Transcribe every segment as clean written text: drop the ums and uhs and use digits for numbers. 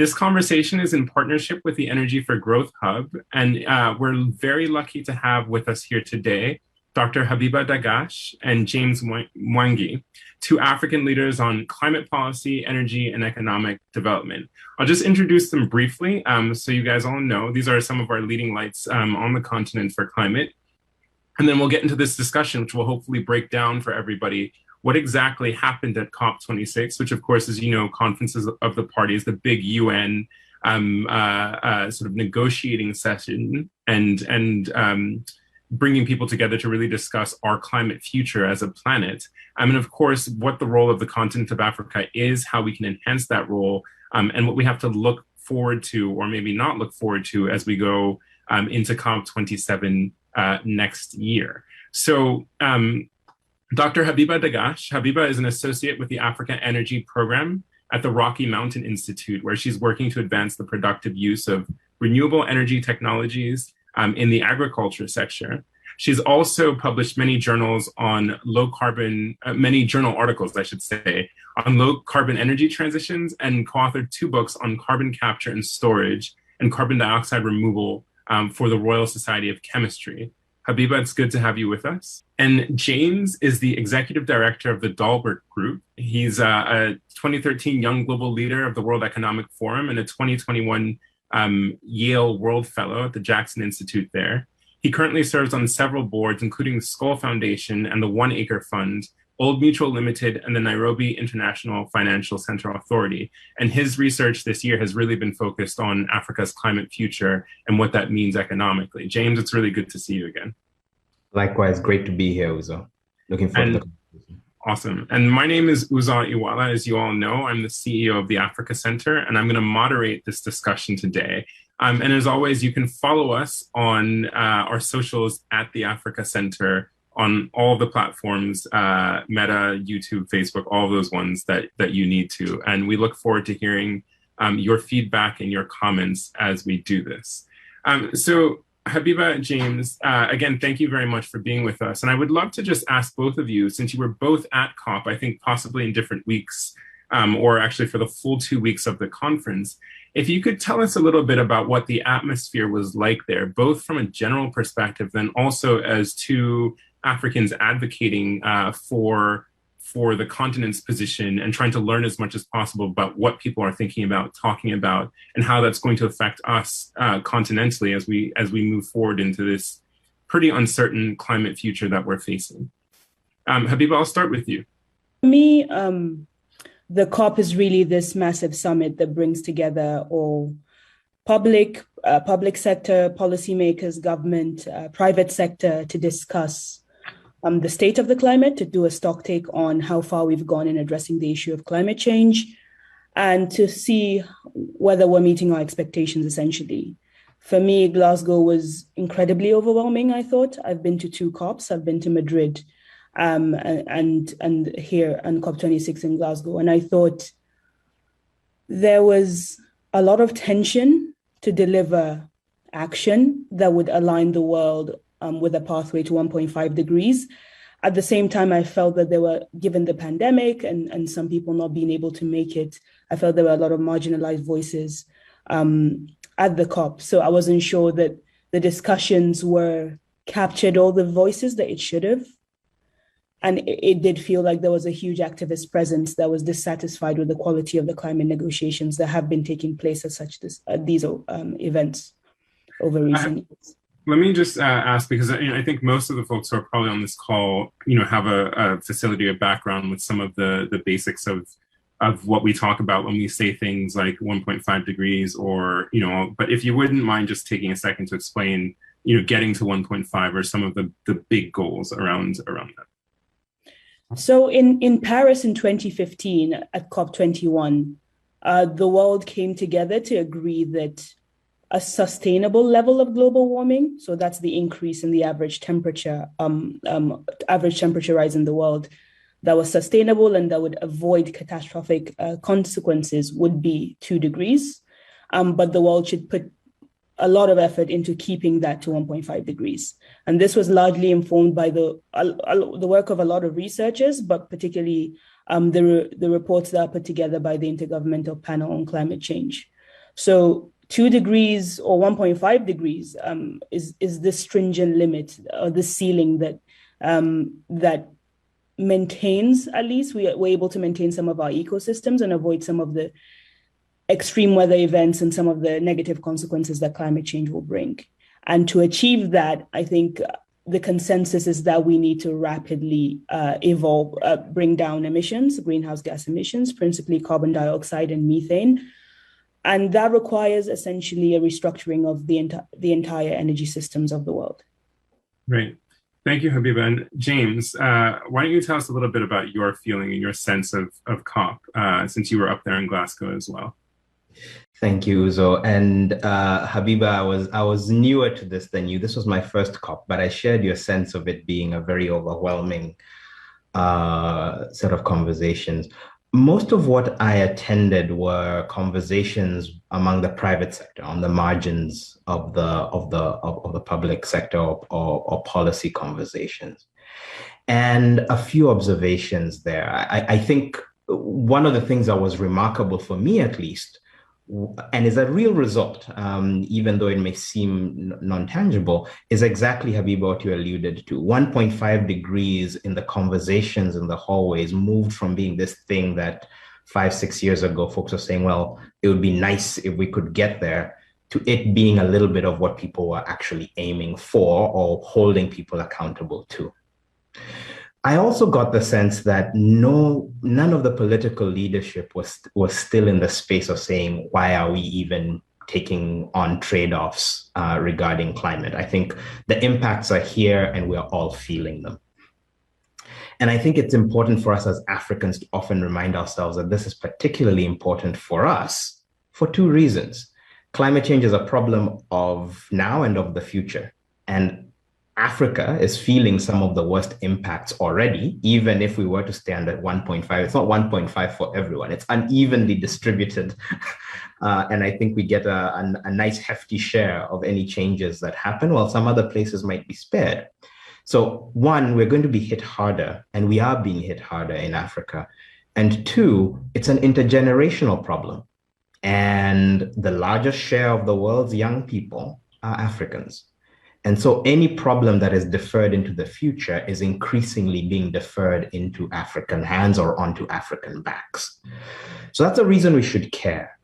This conversation is in partnership with the Energy for Growth Hub, and we're very lucky to have with us here today Dr. Habiba Dagash and James Mwangi, two African leaders on climate policy, energy, and economic development. I'll just introduce them briefly so you guys all know. These are some of our leading lights on the continent for climate. And then we'll get into this discussion, which will hopefully break down for everybody what exactly happened at COP26, which of course, as you know, conferences of the parties, the big UN sort of negotiating session and bringing people together to really discuss our climate future as a planet. And of course, what the role of the continent of Africa is, how we can enhance that role, and what we have to look forward to, or maybe not look forward to, as we go into COP27 next year. So Dr. Habiba Dagash. Habiba is an associate with the Africa Energy Program at the Rocky Mountain Institute, where she's working to advance the productive use of renewable energy technologies in the agriculture sector. She's also published many journals on low carbon, many journal articles, I should say, on low carbon energy transitions, and co-authored 2 books on carbon capture and storage and carbon dioxide removal for the Royal Society of Chemistry. Habiba, it's good to have you with us. And James is the executive director of the Dalbert Group. He's a 2013 Young Global Leader of the World Economic Forum and a 2021 Yale World Fellow at the Jackson Institute there. He currently serves on several boards, including the Skoll Foundation and the One Acre Fund, Old Mutual Limited, and the Nairobi International Financial Center Authority. And his research this year has really been focused on Africa's climate future and what that means economically. James, it's really good to see you again. Likewise, great to be here, Uzo. Looking forward to the conversation. Awesome. And my name is Uzo Iwala. As you all know, I'm the CEO of the Africa Center, and I'm going to moderate this discussion today. And as always, you can follow us on our socials at the Africa Center on all the platforms, Meta, YouTube, Facebook, all those ones that you need to. And we look forward to hearing your feedback and your comments as we do this. So Habiba, James, again, thank you very much for being with us. And I would love to just ask both of you, since you were both at COP, I think possibly in different weeks, or actually for the full 2 weeks of the conference, if you could tell us a little bit about what the atmosphere was like there, both from a general perspective, then also as two Africans advocating for the continent's position and trying to learn as much as possible about what people are thinking about, talking about, and how that's going to affect us continentally as we move forward into this pretty uncertain climate future that we're facing. Habiba, I'll start with you. For me, the COP is really this massive summit that brings together all public sector, policymakers, government, private sector to discuss the state of the climate, to do a stock take on how far we've gone in addressing the issue of climate change, and to see whether we're meeting our expectations, essentially. For me, Glasgow was incredibly overwhelming, I thought. I've been to 2 COPs. I've been to Madrid and here on COP26 in Glasgow. And I thought there was a lot of tension to deliver action that would align the world with a pathway to 1.5 degrees. At the same time, I felt that there were, given the pandemic and some people not being able to make it, I felt there were a lot of marginalized voices at the COP. So I wasn't sure that the discussions captured all the voices that it should have. And it did feel like there was a huge activist presence that was dissatisfied with the quality of the climate negotiations that have been taking place at these events over recent years. Let me just ask, because I think most of the folks who are probably on this call, have a facility or background with some of the basics of what we talk about when we say things like 1.5 degrees or, but if you wouldn't mind just taking a second to explain, getting to 1.5 or some of the big goals around that. So in Paris in 2015 at COP21, the world came together to agree that a sustainable level of global warming, so that's the increase in the average temperature rise in the world, that was sustainable and that would avoid catastrophic consequences, would be 2 degrees. But the world should put a lot of effort into keeping that to 1.5 degrees. And this was largely informed by the work of a lot of researchers, but particularly the reports that are put together by the Intergovernmental Panel on Climate Change. So 2 degrees or 1.5 degrees is the stringent limit or the ceiling that maintains, at least we're able to maintain some of our ecosystems and avoid some of the extreme weather events and some of the negative consequences that climate change will bring. And to achieve that, I think the consensus is that we need to rapidly bring down emissions, greenhouse gas emissions, principally carbon dioxide and methane. And that requires essentially a restructuring of the entire energy systems of the world. Right. Thank you, Habiba. And James, why don't you tell us a little bit about your feeling and your sense of COP, since you were up there in Glasgow as well? Thank you, Uzo. And Habiba, I was newer to this than you. This was my first COP, but I shared your sense of it being a very overwhelming set of conversations. Most of what I attended were conversations among the private sector on the margins of the public sector or policy conversations, and a few observations there. I think one of the things that was remarkable for me, at least, and is a real result, even though it may seem non-tangible, is exactly, Habiba, what you alluded to. 1.5 degrees in the conversations in the hallways moved from being this thing that 5-6 years ago, folks were saying, well, it would be nice if we could get there, to it being a little bit of what people were actually aiming for or holding people accountable to. I also got the sense that none of the political leadership was still in the space of saying, why are we even taking on trade-offs regarding climate? I think the impacts are here and we're all feeling them. And I think it's important for us as Africans to often remind ourselves that this is particularly important for us for 2 reasons. Climate change is a problem of now and of the future. And Africa is feeling some of the worst impacts already, even if we were to stand at 1.5. It's not 1.5 for everyone. It's unevenly distributed. And I think we get a nice hefty share of any changes that happen, while some other places might be spared. So 1, we're going to be hit harder, and we are being hit harder in Africa. And 2, it's an intergenerational problem. And the largest share of the world's young people are Africans. And so any problem that is deferred into the future is increasingly being deferred into African hands or onto African backs. So that's a reason we should care.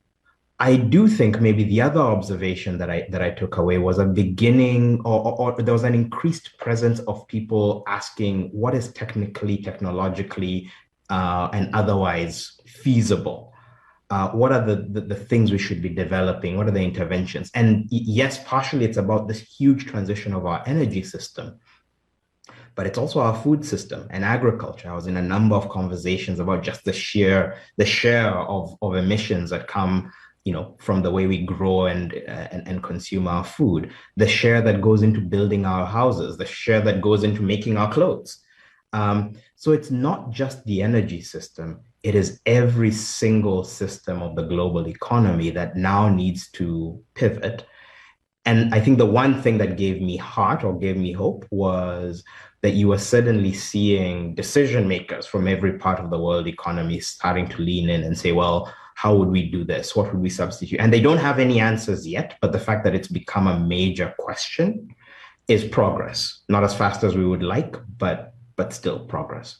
I do think maybe the other observation that I took away was a beginning, or there was an increased presence of people asking what is technologically, and otherwise feasible. What are the things we should be developing? What are the interventions? And yes, partially it's about this huge transition of our energy system, but it's also our food system and agriculture. I was in a number of conversations about just the share of emissions that come, from the way we grow and consume our food, the share that goes into building our houses, the share that goes into making our clothes. So it's not just the energy system. It is every single system of the global economy that now needs to pivot. And I think the one thing that gave me heart or gave me hope was that you were suddenly seeing decision makers from every part of the world economy starting to lean in and say, well, how would we do this? What would we substitute? And they don't have any answers yet, but the fact that it's become a major question is progress. Not as fast as we would like, but still progress.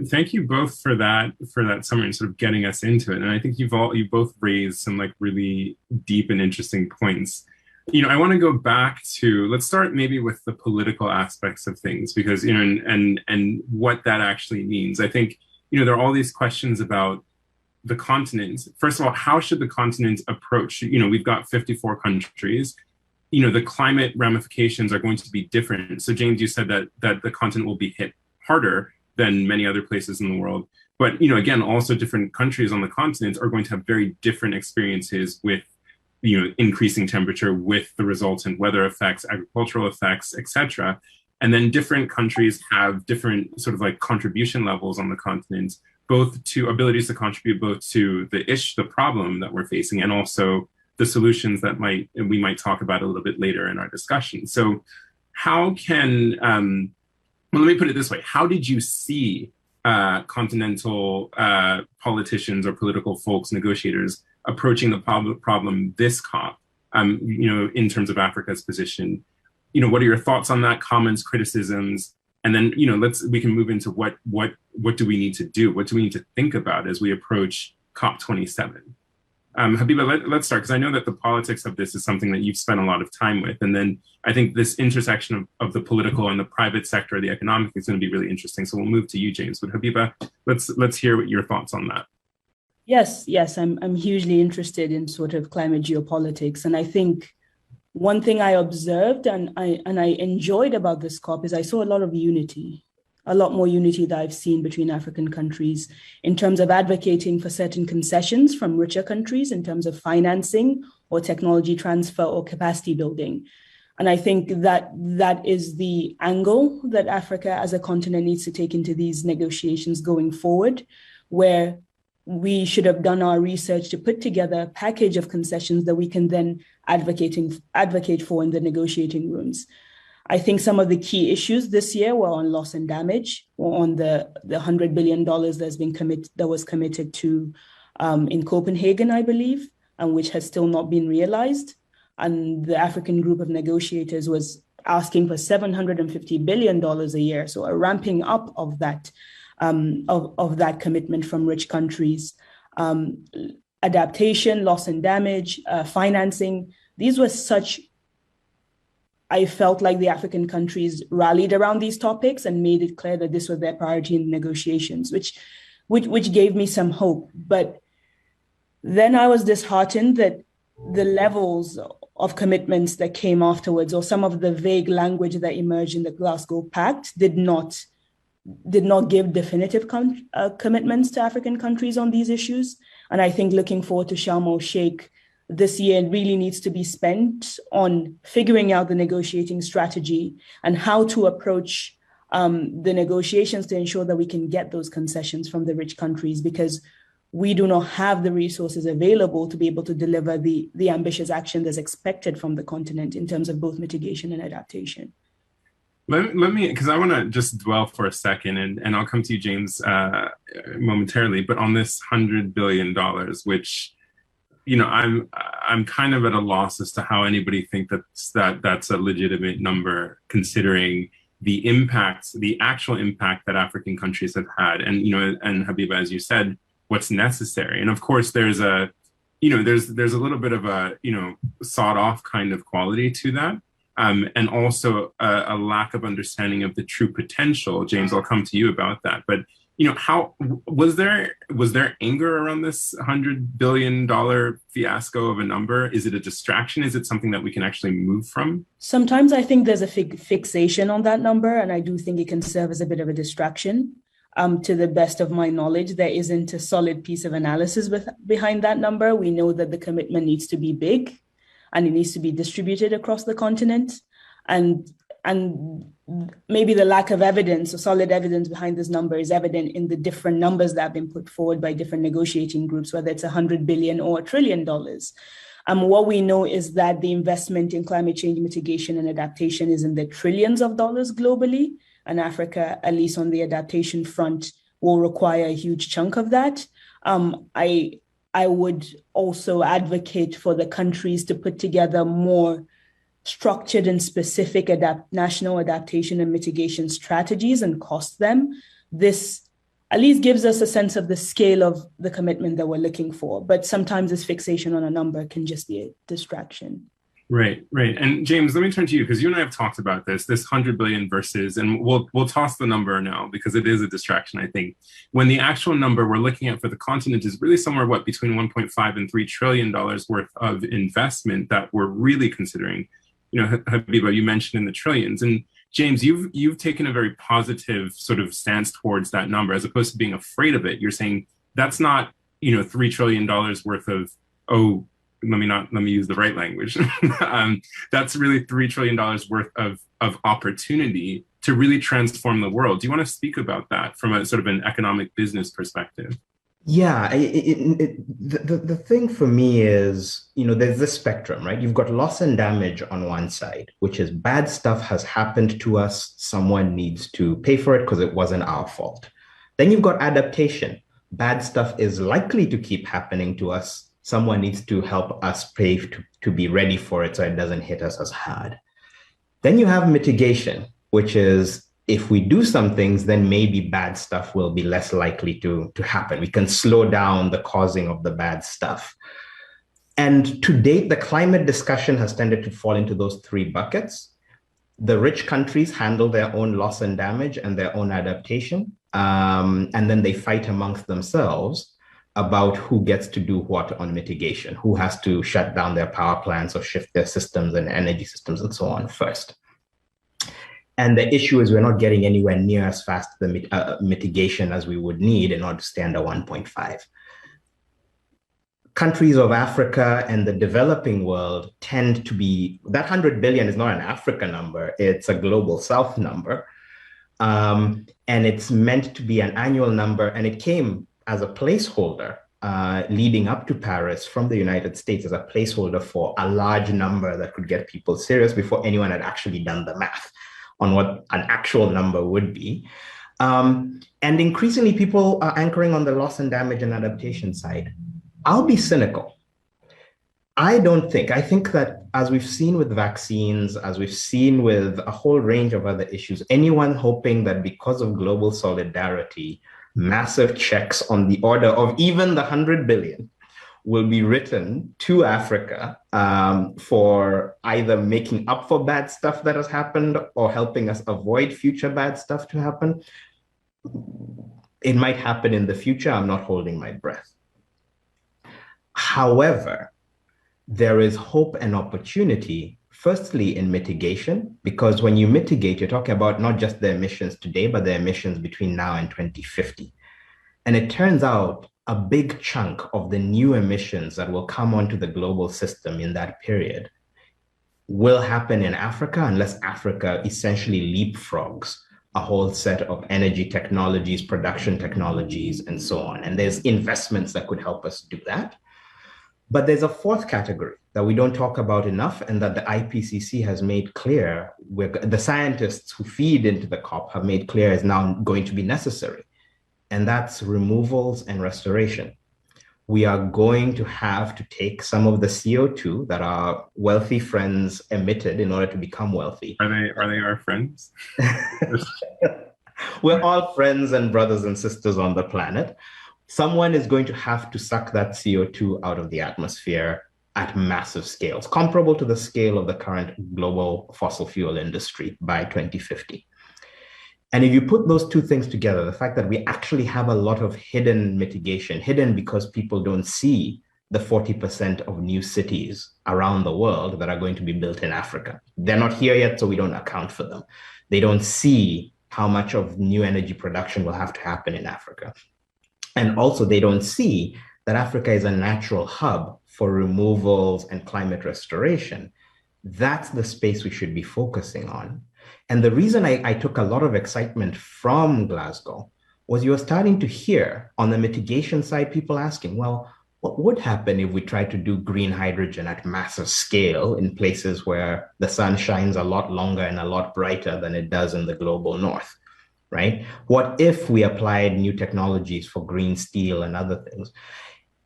Thank you both for that summary and sort of getting us into it. And I think you both raised some really deep and interesting points. I want to go back to, let's start maybe with the political aspects of things, because and what that actually means. I think there are all these questions about the continent. First of all, how should the continent approach? We've got 54 countries. The climate ramifications are going to be different. So James, you said that the continent will be hit harder than many other places in the world. But, again, also different countries on the continent are going to have very different experiences with, increasing temperature, with the resultant weather effects, agricultural effects, etc. And then different countries have different sort of contribution levels on the continent, both to abilities to contribute both to the problem that we're facing and also the solutions that we might talk about a little bit later in our discussion. So how can, well, let me put it this way. How did you see continental politicians or political folks, negotiators, approaching the problem this COP, in terms of Africa's position. What are your thoughts on that? Comments, criticisms, and then we can move into what do we need to do? What do we need to think about as we approach COP27? Habiba, let's start, because I know that the politics of this is something that you've spent a lot of time with. And then I think this intersection of the political and the private sector, the economic, is going to be really interesting. So we'll move to you, James. But Habiba, let's hear what your thoughts on that. Yes, I'm hugely interested in sort of climate geopolitics. And I think one thing I observed and I enjoyed about this COP is I saw a lot of unity, a lot more unity that I've seen between African countries in terms of advocating for certain concessions from richer countries in terms of financing or technology transfer or capacity building. And I think that is the angle that Africa as a continent needs to take into these negotiations going forward, where we should have done our research to put together a package of concessions that we can then advocate for in the negotiating rooms. I think some of the key issues this year were on loss and damage, or on the $100 billion that was committed to in Copenhagen, I believe, and which has still not been realized. And the African group of negotiators was asking for $750 billion a year, so a ramping up of that commitment from rich countries. Adaptation, loss and damage, financing. These were I felt like the African countries rallied around these topics and made it clear that this was their priority in negotiations, which gave me some hope. But then I was disheartened that the levels of commitments that came afterwards, or some of the vague language that emerged in the Glasgow Pact, did not give definitive commitments to African countries on these issues. And I think looking forward to Sharm el-Sheikh this year really needs to be spent on figuring out the negotiating strategy and how to approach the negotiations to ensure that we can get those concessions from the rich countries, because we do not have the resources available to be able to deliver the ambitious action that's expected from the continent in terms of both mitigation and adaptation. Let me, because I want to just dwell for a second, and I'll come to you, James, momentarily, but on this $100 billion, which, I'm kind of at a loss as to how anybody thinks that's a legitimate number, considering the actual impact that African countries have had. And, and Habiba, as you said, what's necessary. And of course, there's a little bit of a, sawed off kind of quality to that. And also a lack of understanding of the true potential. James, I'll come to you about that. But how was there anger around this $100 billion fiasco of a number? Is it a distraction? Is it something that we can actually move from? Sometimes I think there's a fixation on that number, and I do think it can serve as a bit of a distraction. To the best of my knowledge, there isn't a solid piece of analysis behind that number. We know that the commitment needs to be big, and it needs to be distributed across the continent. And maybe the lack of evidence or solid evidence behind this number is evident in the different numbers that have been put forward by different negotiating groups, whether it's $100 billion or $1 trillion. What we know is that the investment in climate change mitigation and adaptation is in the trillions of dollars globally, and Africa, at least on the adaptation front, will require a huge chunk of that. I would also advocate for the countries to put together more structured and specific national adaptation and mitigation strategies and cost them. This at least gives us a sense of the scale of the commitment that we're looking for. But sometimes this fixation on a number can just be a distraction. Right. And James, let me turn to you, because you and I have talked about this 100 billion versus, and we'll toss the number now because it is a distraction, I think. When the actual number we're looking at for the continent is really somewhere, between 1.5 and $3 trillion worth of investment that we're really considering. Habiba, you mentioned in the trillions. And James, you've taken a very positive sort of stance towards that number, as opposed to being afraid of it. You're saying that's not, $3 trillion worth of, let me use the right language. That's really $3 trillion worth of opportunity to really transform the world. Do you want to speak about that from a sort of an economic business perspective? Yeah, the thing for me is, there's this spectrum, right? You've got loss and damage on one side, which is bad stuff has happened to us. Someone needs to pay for it because it wasn't our fault. Then you've got adaptation. Bad stuff is likely to keep happening to us. Someone needs to help us pay to be ready for it so it doesn't hit us as hard. Then you have mitigation, which is if we do some things, then maybe bad stuff will be less likely to happen. We can slow down the causing of the bad stuff. And to date, the climate discussion has tended to fall into those three buckets. The rich countries handle their own loss and damage and their own adaptation. And then they fight amongst themselves about who gets to do what on mitigation, who has to shut down their power plants or shift their systems and energy systems and so on first. And the issue is we're not getting anywhere near as fast the mitigation as we would need in order to stay under 1.5. Countries of Africa and the developing world tend to be, that 100 billion is not an Africa number, it's a global South number. And it's meant to be an annual number, and it came as a placeholder leading up to Paris from the United States as a placeholder for a large number that could get people serious before anyone had actually done the math on what an actual number would be. And increasingly people are anchoring on the loss and damage and adaptation side. I'll be cynical. I think that as we've seen with vaccines, as we've seen with a whole range of other issues, anyone hoping that because of global solidarity, massive checks on the order of even the 100 billion will be written to Africa for either making up for bad stuff that has happened or helping us avoid future bad stuff to happen. It might happen in the future. I'm not holding my breath. However, there is hope and opportunity, firstly in mitigation, because when you mitigate, you're talking about not just the emissions today, but the emissions between now and 2050. And it turns out a big chunk of the new emissions that will come onto the global system in that period will happen in Africa unless Africa essentially leapfrogs a whole set of energy technologies, production technologies, and so on. And there's investments that could help us do that. But there's a fourth category that we don't talk about enough and that the IPCC has made clear, the scientists who feed into the COP have made clear is now going to be necessary. And that's removals and restoration. We are going to have to take some of the CO2 that our wealthy friends emitted in order to become wealthy. Are they our friends? We're all friends and brothers and sisters on the planet. Someone is going to have to suck that CO2 out of the atmosphere at massive scales, comparable to the scale of the current global fossil fuel industry by 2050. And if you put those two things together, the fact that we actually have a lot of hidden mitigation, hidden because people don't see the 40% of new cities around the world that are going to be built in Africa. They're not here yet, so we don't account for them. They don't see how much of new energy production will have to happen in Africa. And also they don't see that Africa is a natural hub for removals and climate restoration. That's the space we should be focusing on. And the reason I took a lot of excitement from Glasgow was you were starting to hear on the mitigation side, people asking, well, what would happen if we tried to do green hydrogen at massive scale in places where the sun shines a lot longer and a lot brighter than it does in the global north? Right? What if we applied new technologies for green steel and other things?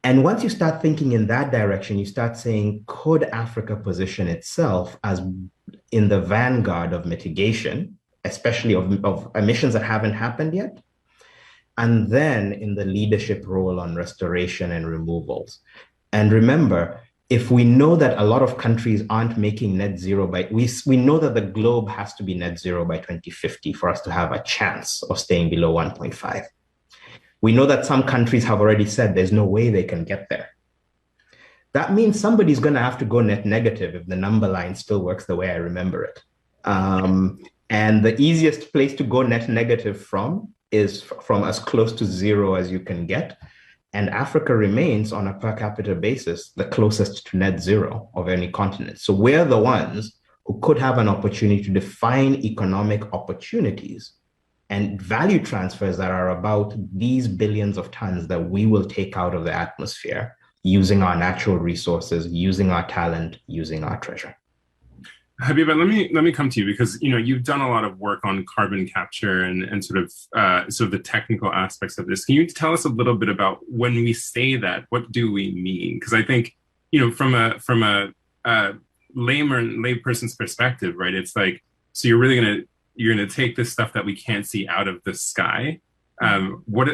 And once you start thinking in that direction, you start saying, could Africa position itself as in the vanguard of mitigation, especially of emissions that haven't happened yet? And then in the leadership role on restoration and removals. And remember, if we know that a lot of countries aren't making net zero we know that the globe has to be net zero by 2050 for us to have a chance of staying below 1.5. We know that some countries have already said there's no way they can get there. That means somebody's going to have to go net negative if the number line still works the way I remember it. And the easiest place to go net negative from is from as close to zero as you can get. And Africa remains, on a per capita basis, the closest to net zero of any continent. So we're the ones who could have an opportunity to define economic opportunities and value transfers that are about these billions of tons that we will take out of the atmosphere using our natural resources, using our talent, using our treasure. Habiba, let me come to you because you've done a lot of work on carbon capture and sort of the technical aspects of this. Can you tell us a little bit about when we say that, what do we mean? Because I think from a layperson's perspective, right? It's like, so you're gonna take this stuff that we can't see out of the sky. What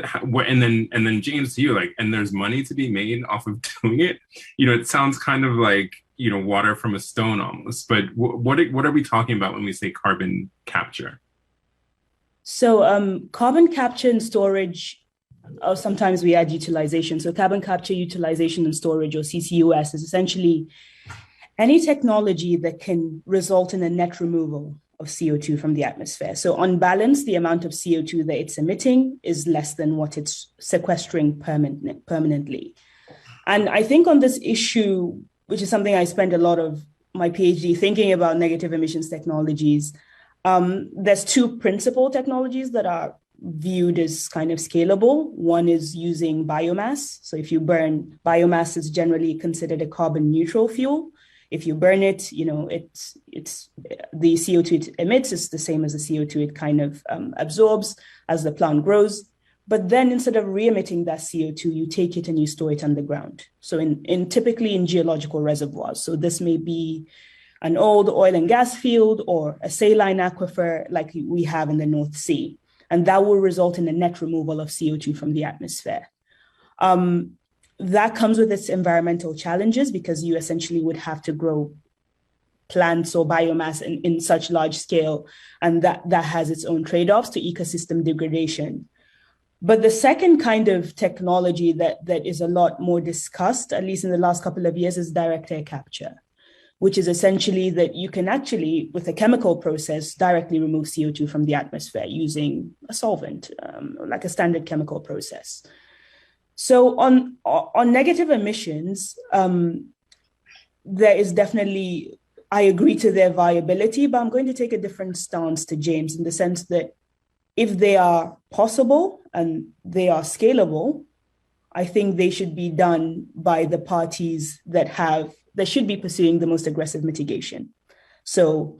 and then James, to you, like, and there's money to be made off of doing it. It sounds kind of like water from a stone almost. But what are we talking about when we say carbon capture? So carbon capture and storage, or sometimes we add utilization. So carbon capture, utilization, and storage, or CCUS, is essentially any technology that can result in a net removal of CO2 from the atmosphere. So on balance, the amount of CO2 that it's emitting is less than what it's sequestering permanently. And I think on this issue, which is something I spend a lot of my PhD thinking about, negative emissions technologies, there's two principal technologies that are viewed as kind of scalable. One is using biomass. So if you burn biomass, is generally considered a carbon neutral fuel. If you burn it, it's the CO2 it emits is the same as the CO2 it kind of absorbs as the plant grows. But then instead of re-emitting that CO2, you take it and you store it underground. So typically in geological reservoirs. So this may be an old oil and gas field or a saline aquifer like we have in the North Sea. And that will result in a net removal of CO2 from the atmosphere. That comes with its environmental challenges because you essentially would have to grow plants or biomass in such large scale. And that has its own trade-offs to ecosystem degradation. But the second kind of technology that is a lot more discussed, at least in the last couple of years, is direct air capture, which is essentially that you can actually, with a chemical process, directly remove CO2 from the atmosphere using a solvent, like a standard chemical process. So on negative emissions, there is definitely, I agree to their viability, but I'm going to take a different stance to James in the sense that if they are possible and they are scalable, I think they should be done by the parties that should be pursuing the most aggressive mitigation. So,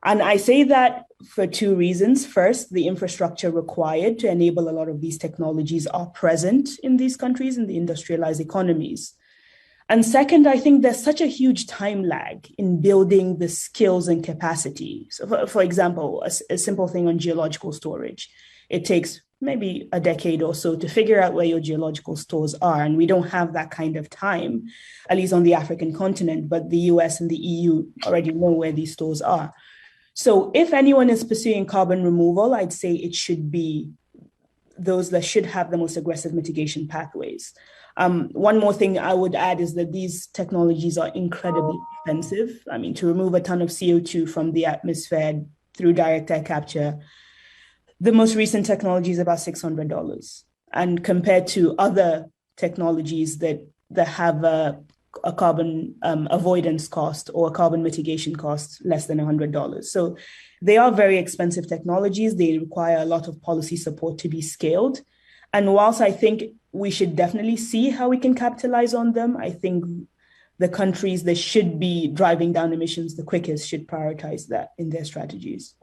and I say that for two reasons. First, the infrastructure required to enable a lot of these technologies are present in these countries, in the industrialized economies. And second, I think there's such a huge time lag in building the skills and capacity. So for example, a simple thing on geological storage, it takes maybe a decade or so to figure out where your geological stores are. And we don't have that kind of time, at least on the African continent, but the US and the EU already know where these stores are. So if anyone is pursuing carbon removal, I'd say it should be those that should have the most aggressive mitigation pathways. One more thing I would add is that these technologies are incredibly expensive. I mean, to remove a ton of CO2 from the atmosphere through direct air capture, the most recent technology is about $600. And compared to other technologies that have a carbon avoidance cost or a carbon mitigation cost less than $100. So they are very expensive technologies. They require a lot of policy support to be scaled. And whilst I think we should definitely see how we can capitalize on them, I think the countries that should be driving down emissions the quickest should prioritize that in their strategies.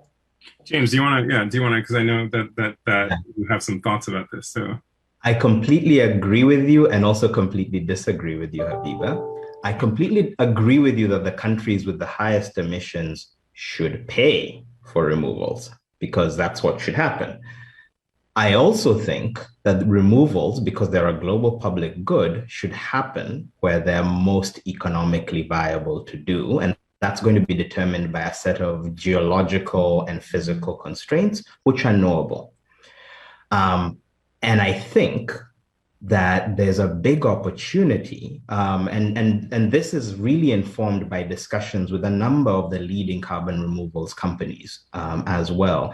James, do you want to, because I know that you have some thoughts about this. So I completely agree with you and also completely disagree with you, Habiba. I completely agree with you that the countries with the highest emissions should pay for removals because that's what should happen. I also think that removals, because they're a global public good, should happen where they're most economically viable to do. And that's going to be determined by a set of geological and physical constraints, which are knowable. And I think that there's a big opportunity, and this is really informed by discussions with a number of the leading carbon removals companies as well.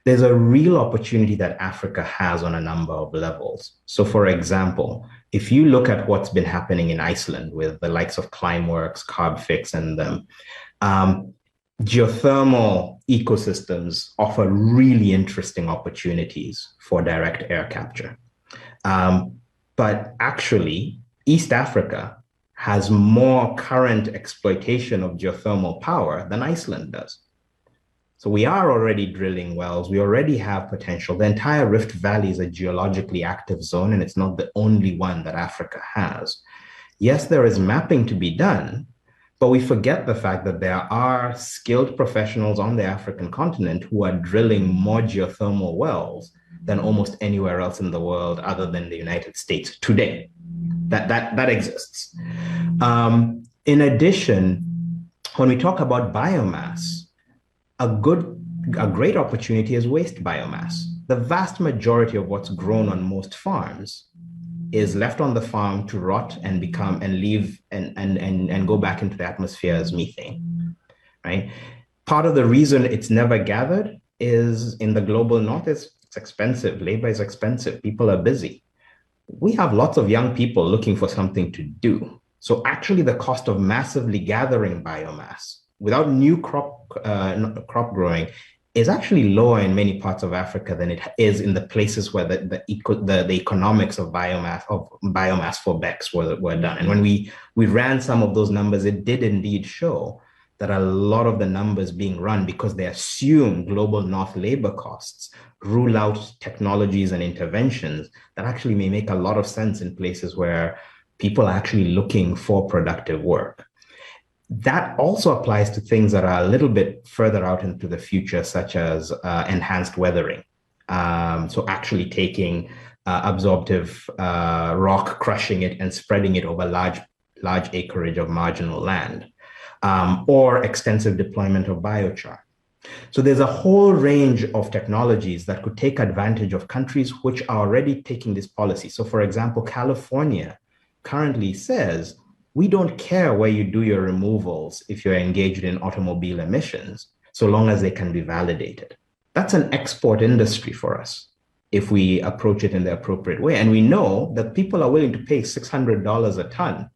There's a real opportunity that Africa has on a number of levels. So for example, if you look at what's been happening in Iceland with the likes of Climeworks, Carbfix, and them, geothermal ecosystems offer really interesting opportunities for direct air capture. But actually, East Africa has more current exploitation of geothermal power than Iceland does. So we are already drilling wells. We already have potential. The entire Rift Valley is a geologically active zone, and it's not the only one that Africa has. Yes, there is mapping to be done, but we forget the fact that there are skilled professionals on the African continent who are drilling more geothermal wells than almost anywhere else in the world other than the United States today. That exists. In addition, when we talk about biomass, a great opportunity is waste biomass. The vast majority of what's grown on most farms is left on the farm to rot and become and leave and go back into the atmosphere as methane, right? Part of the reason it's never gathered is in the global north, it's expensive. Labor is expensive. People are busy. We have lots of young people looking for something to do. So actually the cost of massively gathering biomass without new crop growing is actually lower in many parts of Africa than it is in the places where the economics of biomass for BECCS were done. And when we ran some of those numbers, it did indeed show that a lot of the numbers being run, because they assume global north labor costs, rule out technologies and interventions that actually may make a lot of sense in places where people are actually looking for productive work. That also applies to things that are a little bit further out into the future, such as enhanced weathering. So actually taking absorptive rock, crushing it and spreading it over large acreage of marginal land, or extensive deployment of biochar. So there's a whole range of technologies that could take advantage of countries which are already taking this policy. So for example, California currently says, we don't care where you do your removals if you're engaged in automobile emissions, so long as they can be validated. That's an export industry for us if we approach it in the appropriate way. And we know that people are willing to pay $600 a ton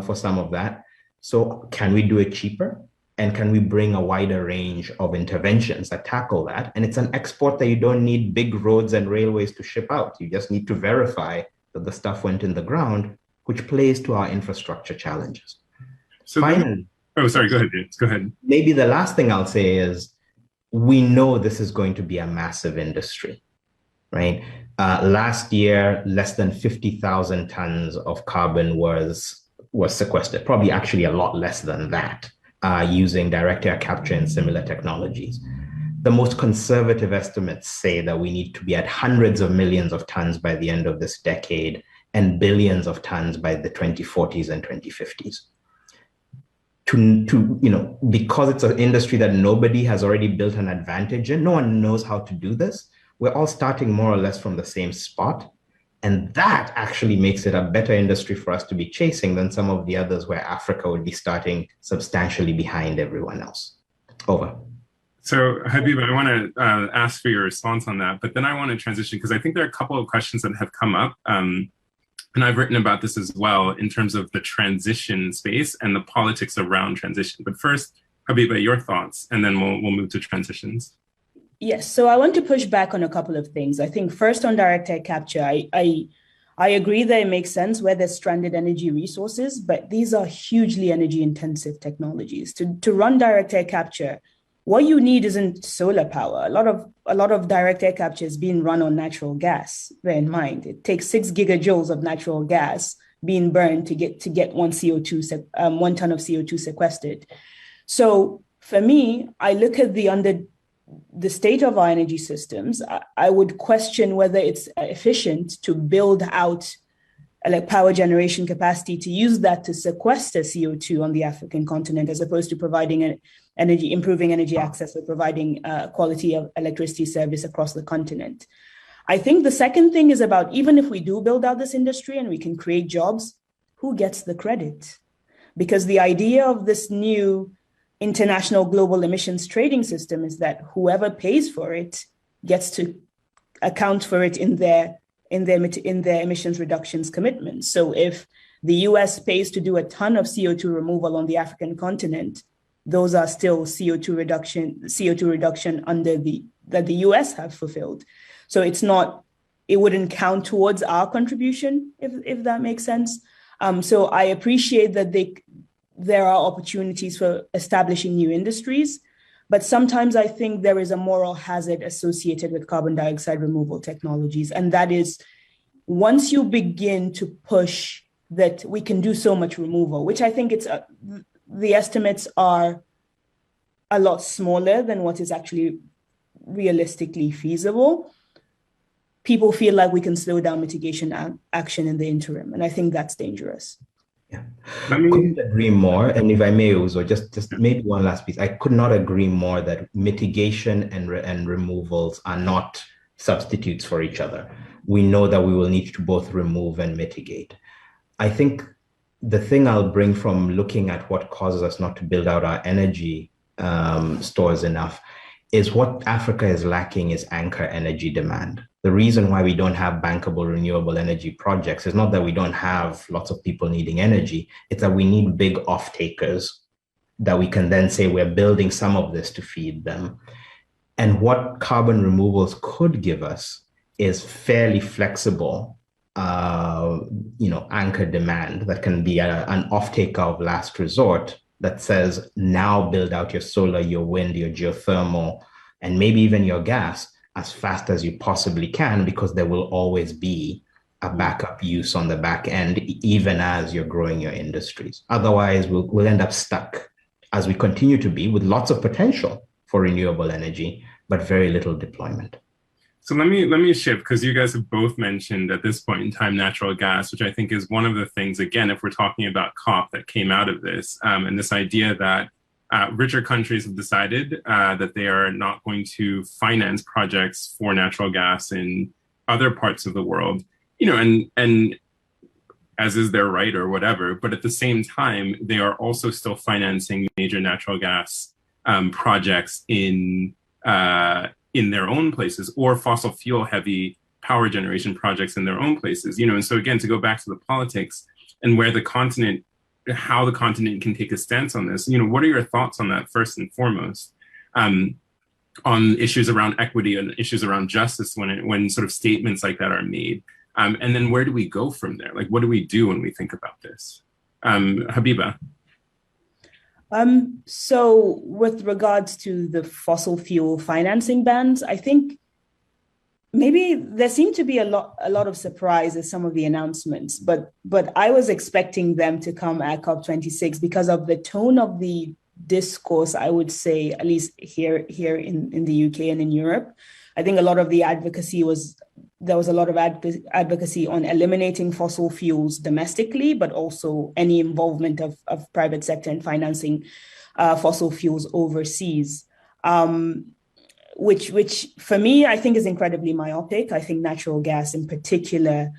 for some of that. So can we do it cheaper? And can we bring a wider range of interventions that tackle that? And it's an export that you don't need big roads and railways to ship out. You just need to verify that the stuff went in the ground, which plays to our infrastructure challenges. So finally, go ahead, James. Go ahead. Maybe the last thing I'll say is, we know this is going to be a massive industry, right? Last year, less than 50,000 tons of carbon was sequestered, probably actually a lot less than that, using direct air capture and similar technologies. The most conservative estimates say that we need to be at hundreds of millions of tons by the end of this decade and billions of tons by the 2040s and 2050s. Because it's an industry that nobody has already built an advantage in, no one knows how to do this. We're all starting more or less from the same spot. And that actually makes it a better industry for us to be chasing than some of the others where Africa would be starting substantially behind everyone else. Over. So Habiba, I want to ask for your response on that, but then I want to transition because I think there are a couple of questions that have come up. And I've written about this as well in terms of the transition space and the politics around transition. But first, Habiba, your thoughts, and then we'll move to transitions. Yes, so I want to push back on a couple of things. I think first on direct air capture, I agree that it makes sense where there's stranded energy resources, but these are hugely energy intensive technologies. To run direct air capture, what you need isn't solar power. A lot of direct air capture is being run on natural gas. Bear in mind, it takes 6 gigajoules of natural gas being burned to get 1 ton of CO2 sequestered. So for me, I look at the state of our energy systems. I would question whether it's efficient to build out power generation capacity to use that to sequester CO2 on the African continent, as opposed to providing improving energy access or providing quality of electricity service across the continent. I think the second thing is about, even if we do build out this industry and we can create jobs, who gets the credit? Because the idea of this new international global emissions trading system is that whoever pays for it gets to account for it in their emissions reductions commitments. So if the US pays to do a ton of CO2 removal on the African continent, those are still CO2 reduction that the US have fulfilled. So it wouldn't count towards our contribution, if that makes sense. So I appreciate that there are opportunities for establishing new industries, but sometimes I think there is a moral hazard associated with carbon dioxide removal technologies. And that is, once you begin to push that we can do so much removal, which I think the estimates are a lot smaller than what is actually realistically feasible, people feel like we can slow down mitigation action in the interim. And I think that's dangerous. Yeah, couldn't agree more. And if I may also, just maybe one last piece. I could not agree more that mitigation and removals are not substitutes for each other. We know that we will need to both remove and mitigate. I think the thing I'll bring from looking at what causes us not to build out our energy stores enough is what Africa is lacking is anchor energy demand. The reason why we don't have bankable renewable energy projects is not that we don't have lots of people needing energy, it's that we need big off-takers that we can then say we're building some of this to feed them. And what carbon removals could give us is fairly flexible anchor demand that can be an off-taker of last resort that says, now build out your solar, your wind, your geothermal, and maybe even your gas as fast as you possibly can, because there will always be a backup use on the back end, even as you're growing your industries. Otherwise, we'll end up stuck, as we continue to be, with lots of potential for renewable energy, but very little deployment. So let me shift, because you guys have both mentioned at this point in time natural gas, which I think is one of the things, again, if we're talking about COP, that came out of this, and this idea that richer countries have decided that they are not going to finance projects for natural gas in other parts of the world, and as is their right or whatever, but at the same time, they are also still financing major natural gas projects in their own places, or fossil fuel heavy power generation projects in their own places, and so again, to go back to the politics and how the continent can take a stance on this, what are your thoughts on that first and foremost, on issues around equity and issues around justice when sort of statements like that are made, and then where do we go from there? Like, what do we do when we think about this? Habiba. So with regards to the fossil fuel financing bans, I think maybe there seemed to be a lot of surprise at some of the announcements, but I was expecting them to come at COP26 because of the tone of the discourse, I would say, at least here in the UK and in Europe. I think a lot of the advocacy there was a lot of advocacy on eliminating fossil fuels domestically, but also any involvement of private sector in financing fossil fuels overseas, which for me, I think is incredibly myopic. I think natural gas in particular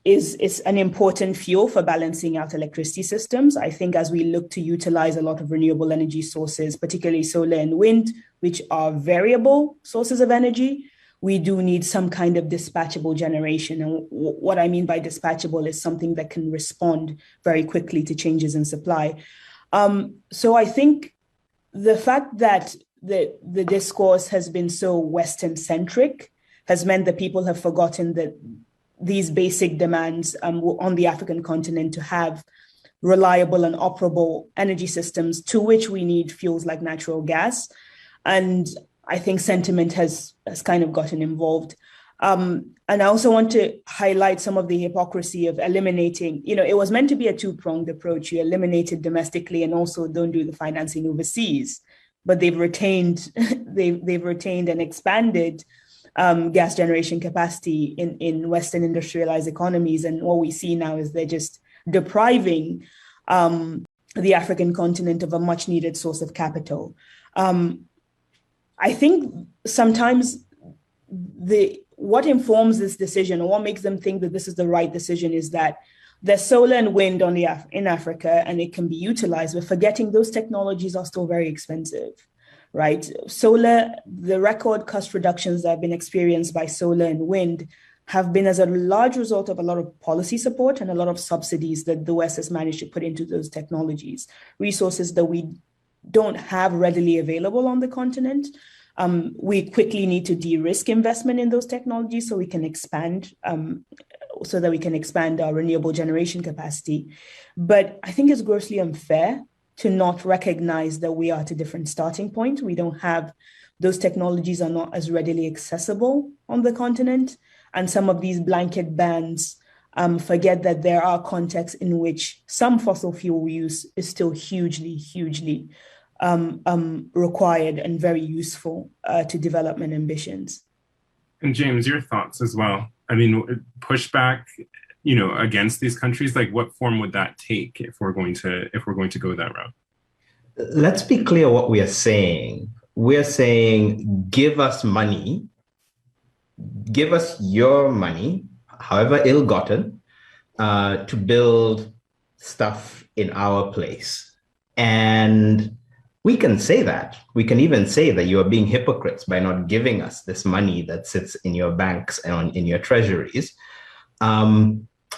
is an important fuel for balancing out electricity systems. I think as we look to utilize a lot of renewable energy sources, particularly solar and wind, which are variable sources of energy, we do need some kind of dispatchable generation. And what I mean by dispatchable is something that can respond very quickly to changes in supply. So I think the fact that the discourse has been so Western-centric has meant that people have forgotten that these basic demands on the African continent to have reliable and operable energy systems, to which we need fuels like natural gas. And I think sentiment has kind of gotten involved. And I also want to highlight some of the hypocrisy of eliminating, it was meant to be a two-pronged approach. You eliminate it domestically and also don't do the financing overseas. But they've retained and expanded gas generation capacity in Western industrialized economies. And what we see now is they're just depriving the African continent of a much needed source of capital. I think sometimes what informs this decision, or what makes them think that this is the right decision, is that there's solar and wind in Africa and it can be utilized. We're forgetting those technologies are still very expensive, right? Solar, the record cost reductions that have been experienced by solar and wind have been as a large result of a lot of policy support and a lot of subsidies that the West has managed to put into those technologies, resources that we don't have readily available on the continent. We quickly need to de-risk investment in those technologies so we can expand so that we can expand our renewable generation capacity. But I think it's grossly unfair to not recognize that we are at a different starting point. We don't have, those technologies are not as readily accessible on the continent. And some of these blanket bans forget that there are contexts in which some fossil fuel use is still hugely required and very useful to development ambitions. And James, your thoughts as well. I mean, pushback, against these countries, like what form would that take if we're going to go that route? Let's be clear what we are saying. We're saying, give us money, give us your money, however ill-gotten, to build stuff in our place. And we can say that. We can even say that you are being hypocrites by not giving us this money that sits in your banks and in your treasuries.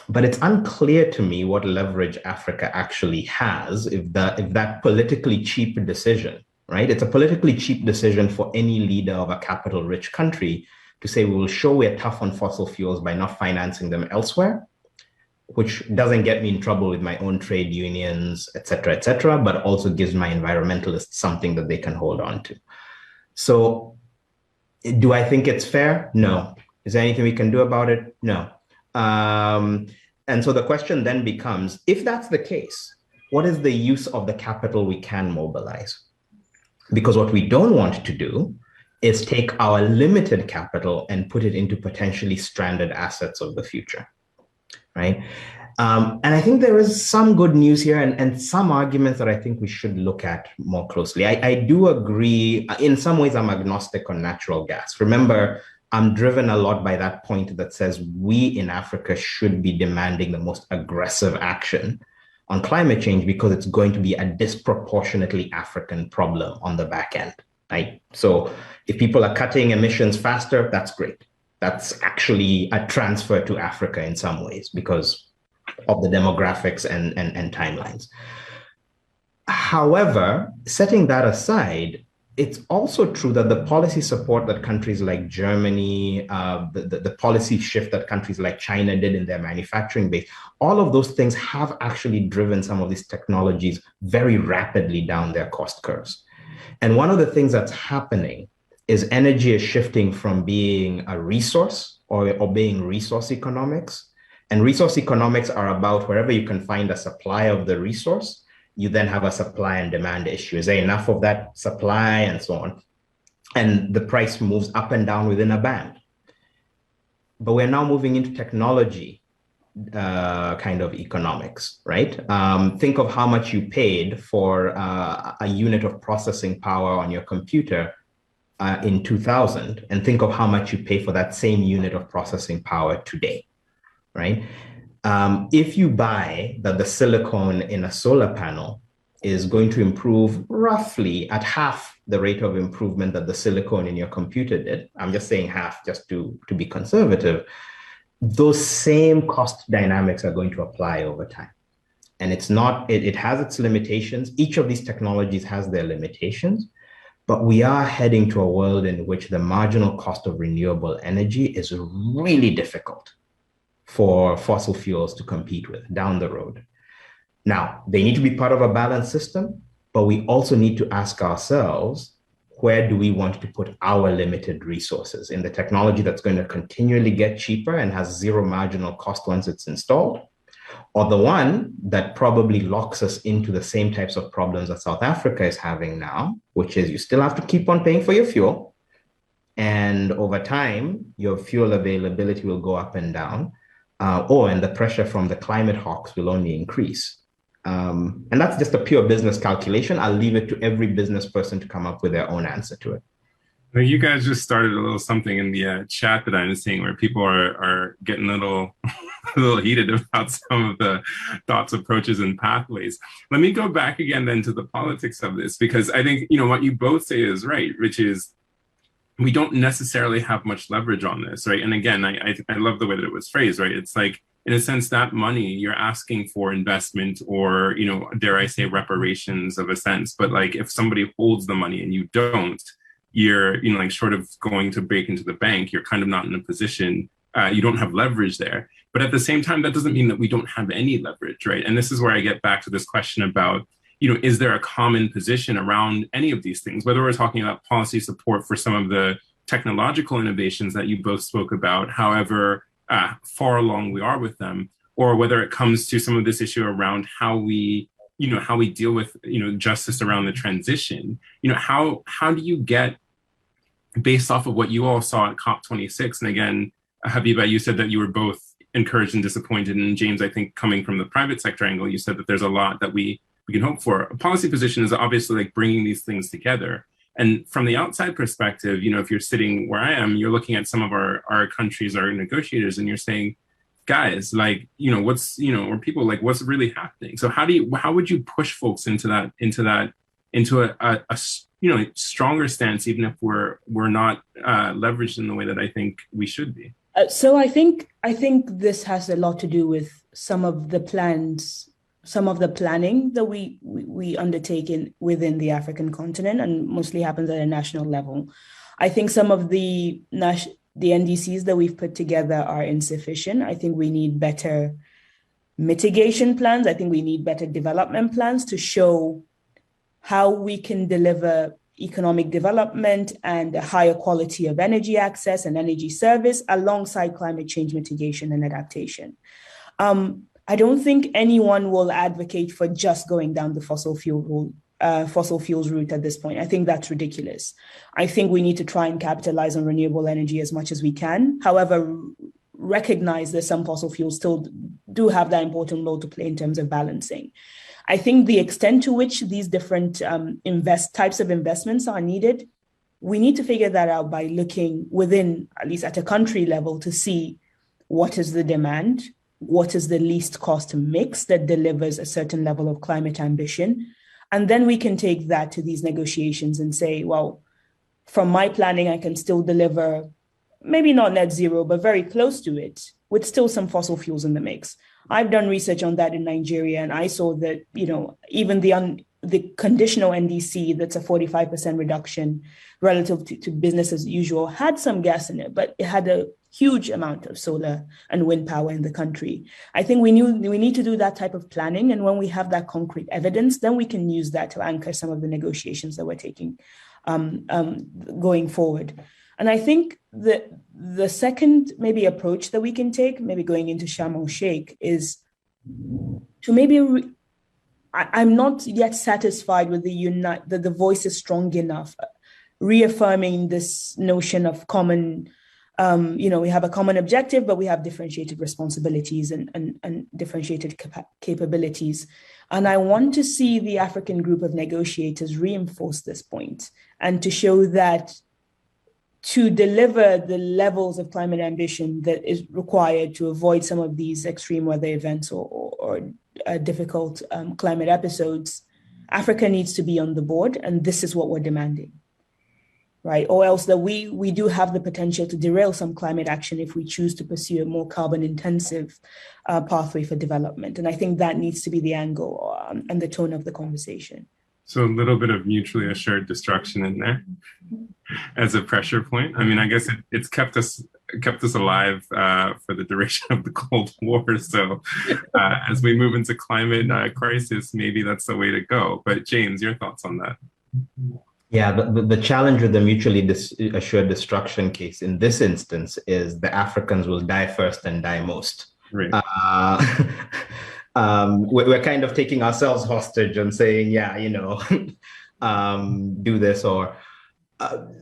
But it's unclear to me what leverage Africa actually has if that politically cheap decision, right? It's a politically cheap decision for any leader of a capital-rich country to say, we will show we're tough on fossil fuels by not financing them elsewhere, which doesn't get me in trouble with my own trade unions, et cetera, but also gives my environmentalists something that they can hold on to. So do I think it's fair? No. Is there anything we can do about it? No. And so the question then becomes, if that's the case, what is the use of the capital we can mobilize? Because what we don't want to do is take our limited capital and put it into potentially stranded assets of the future, right? And I think there is some good news here and some arguments that I think we should look at more closely. I do agree. In some ways, I'm agnostic on natural gas. Remember, I'm driven a lot by that point that says we in Africa should be demanding the most aggressive action on climate change because it's going to be a disproportionately African problem on the back end, right? So if people are cutting emissions faster, that's great. That's actually a transfer to Africa in some ways because of the demographics and timelines. However, setting that aside, it's also true that the policy support that countries like Germany, the policy shift that countries like China did in their manufacturing base, all of those things have actually driven some of these technologies very rapidly down their cost curves. And one of the things that's happening is energy is shifting from being a resource or being resource economics. And resource economics are about wherever you can find a supply of the resource, you then have a supply and demand issue. Is there enough of that supply and so on? And the price moves up and down within a band. But we're now moving into technology kind of economics, right? Think of how much you paid for a unit of processing power on your computer in 2000, and think of how much you pay for that same unit of processing power today, right? If you buy that the silicon in a solar panel is going to improve roughly at half the rate of improvement that the silicon in your computer did, I'm just saying half just to be conservative, those same cost dynamics are going to apply over time. And it has its limitations. Each of these technologies has their limitations, but we are heading to a world in which the marginal cost of renewable energy is really difficult for fossil fuels to compete with down the road. Now, they need to be part of a balanced system, but we also need to ask ourselves, where do we want to put our limited resources? In the technology that's going to continually get cheaper and has zero marginal cost once it's installed, or the one that probably locks us into the same types of problems that South Africa is having now, which is you still have to keep on paying for your fuel, and over time, your fuel availability will go up and down. And the pressure from the climate hawks will only increase. And that's just a pure business calculation. I'll leave it to every business person to come up with their own answer to it. Well, you guys just started a little something in the chat that I was seeing where people are getting a little heated about some of the thoughts, approaches, and pathways. Let me go back again then to the politics of this, because I think, what you both say is right, which is we don't necessarily have much leverage on this, right? And again, I love the way that it was phrased, right? It's like, in a sense, that money you're asking for investment or, dare I say reparations of a sense, but like if somebody holds the money and you don't, you're, like sort of going to break into the bank, you're kind of not in a position, you don't have leverage there. But at the same time, that doesn't mean that we don't have any leverage, right? And this is where I get back to this question about, is there a common position around any of these things, whether we're talking about policy support for some of the technological innovations that you both spoke about, however far along we are with them, or whether it comes to some of this issue around how we deal with, justice around the transition. How do you get, based off of what you all saw at COP26, and again, Habiba, you said that you were both encouraged and disappointed, and James, I think coming from the private sector angle, you said that there's a lot that we can hope for. A policy position is obviously like bringing these things together. And from the outside perspective, if you're sitting where I am, you're looking at some of our countries, our negotiators, and you're saying, guys, like, or people like, what's really happening? So how would you push folks into a stronger stance, even if we're not leveraged in the way that I think we should be? So I think this has a lot to do with some of the planning that we undertake within the African continent, and mostly happens at a national level. I think some of the NDCs that we've put together are insufficient. I think we need better mitigation plans. I think we need better development plans to show how we can deliver economic development and a higher quality of energy access and energy service alongside climate change mitigation and adaptation. I don't think anyone will advocate for just going down the fossil fuels route at this point. I think that's ridiculous. I think we need to try and capitalize on renewable energy as much as we can. However, recognize that some fossil fuels still do have that important role to play in terms of balancing. I think the extent to which these different types of investments are needed, we need to figure that out by looking within, at least at a country level, to see what is the demand, what is the least cost mix that delivers a certain level of climate ambition. And then we can take that to these negotiations and say, well, from my planning, I can still deliver maybe not net zero, but very close to it, with still some fossil fuels in the mix. I've done research on that in Nigeria, and I saw that, even the conditional NDC, that's a 45% reduction relative to business as usual, had some gas in it, but it had a huge amount of solar and wind power in the country. I think we need to do that type of planning. And when we have that concrete evidence, then we can use that to anchor some of the negotiations that we're taking going forward. And I think that the second maybe approach that we can take, maybe going into Sharm el-Sheikh, is to maybe I'm not yet satisfied with that the voice is strong enough, reaffirming this notion of common, we have a common objective, but we have differentiated responsibilities and differentiated capabilities. And I want to see the African group of negotiators reinforce this point and to show that to deliver the levels of climate ambition that is required to avoid some of these extreme weather events or difficult climate episodes, Africa needs to be on the board, and this is what we're demanding, right? Or else that we do have the potential to derail some climate action if we choose to pursue a more carbon-intensive pathway for development. And I think that needs to be the angle and the tone of the conversation. So a little bit of mutually assured destruction in there as a pressure point. I mean, I guess it's kept us alive for the duration of the Cold War. So as we move into climate crisis, maybe that's the way to go. But James, your thoughts on that? Yeah, the challenge with the mutually assured destruction case in this instance is the Africans will die first and die most. Right. We're kind of taking ourselves hostage and saying, do this or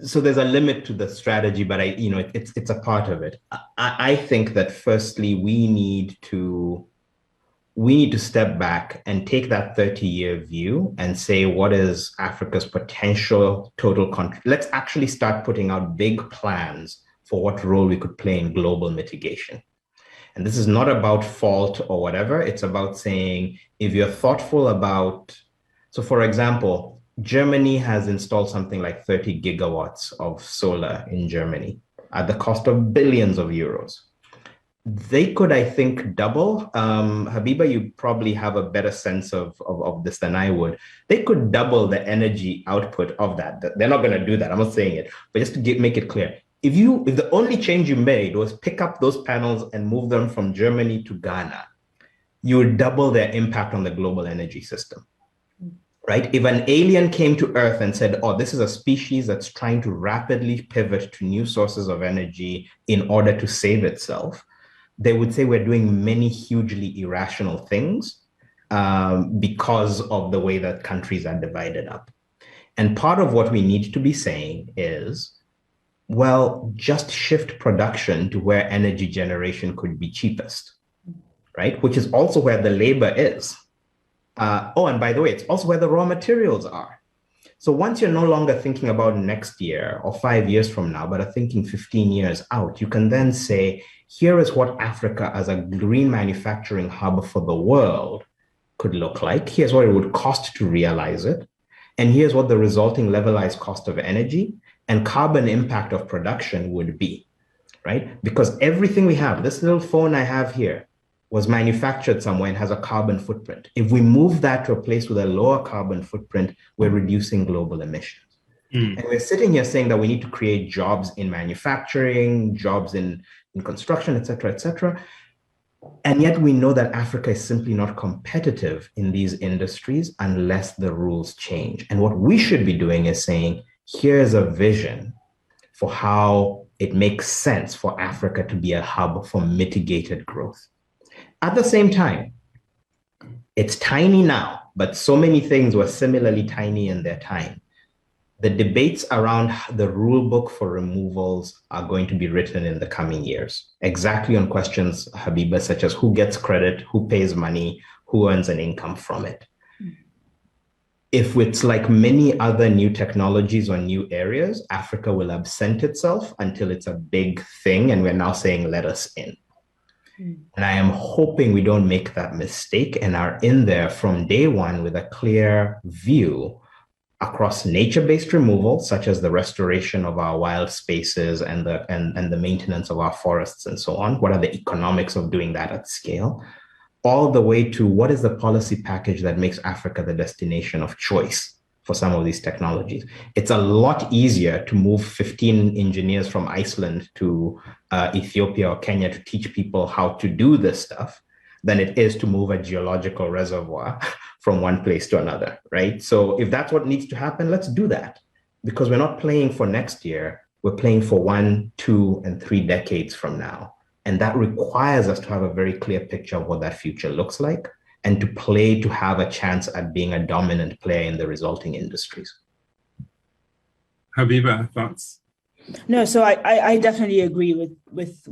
so there's a limit to the strategy, but it's a part of it. I think that firstly, we need to step back and take that 30-year view and say, what is Africa's potential total contribution? Let's actually start putting out big plans for what role we could play in global mitigation. And this is not about fault or whatever. It's about saying, if you're thoughtful about, so for example, Germany has installed something like 30 gigawatts of solar in Germany at the cost of billions of euros. They could, I think, double. Habiba, you probably have a better sense of this than I would. They could double the energy output of that. They're not going to do that. I'm not saying it, but just to make it clear, if the only change you made was pick up those panels and move them from Germany to Ghana, you would double their impact on the global energy system, right? If an alien came to Earth and said, oh, this is a species that's trying to rapidly pivot to new sources of energy in order to save itself, they would say we're doing many hugely irrational things because of the way that countries are divided up. And part of what we need to be saying is, well, just shift production to where energy generation could be cheapest, right? Which is also where the labor is. And by the way, it's also where the raw materials are. So once you're no longer thinking about next year or 5 years from now, but are thinking 15 years out, you can then say, here is what Africa as a green manufacturing hub for the world could look like. Here's what it would cost to realize it. And here's what the resulting levelized cost of energy and carbon impact of production would be, right? Because everything we have, this little phone I have here, was manufactured somewhere and has a carbon footprint. If we move that to a place with a lower carbon footprint, we're reducing global emissions. And we're sitting here saying that we need to create jobs in manufacturing, jobs in construction, et cetera, et cetera. And yet we know that Africa is simply not competitive in these industries unless the rules change. And what we should be doing is saying, here's a vision for how it makes sense for Africa to be a hub for mitigated growth. At the same time, it's tiny now, but so many things were similarly tiny in their time. The debates around the rule book for removals are going to be written in the coming years, exactly on questions, Habiba, such as who gets credit, who pays money, who earns an income from it. If it's like many other new technologies or new areas, Africa will absent itself until it's a big thing and we're now saying, let us in. And I am hoping we don't make that mistake and are in there from day one with a clear view across nature-based removal, such as the restoration of our wild spaces and the maintenance of our forests and so on. What are the economics of doing that at scale? All the way to what is the policy package that makes Africa the destination of choice for some of these technologies. It's a lot easier to move 15 engineers from Iceland to Ethiopia or Kenya to teach people how to do this stuff than it is to move a geological reservoir from one place to another, right? So if that's what needs to happen, let's do that. Because we're not playing for next year, we're playing for 1, 2, and 3 decades from now. And that requires us to have a very clear picture of what that future looks like and to play to have a chance at being a dominant player in the resulting industries. Habiba, thoughts? No, so I definitely agree with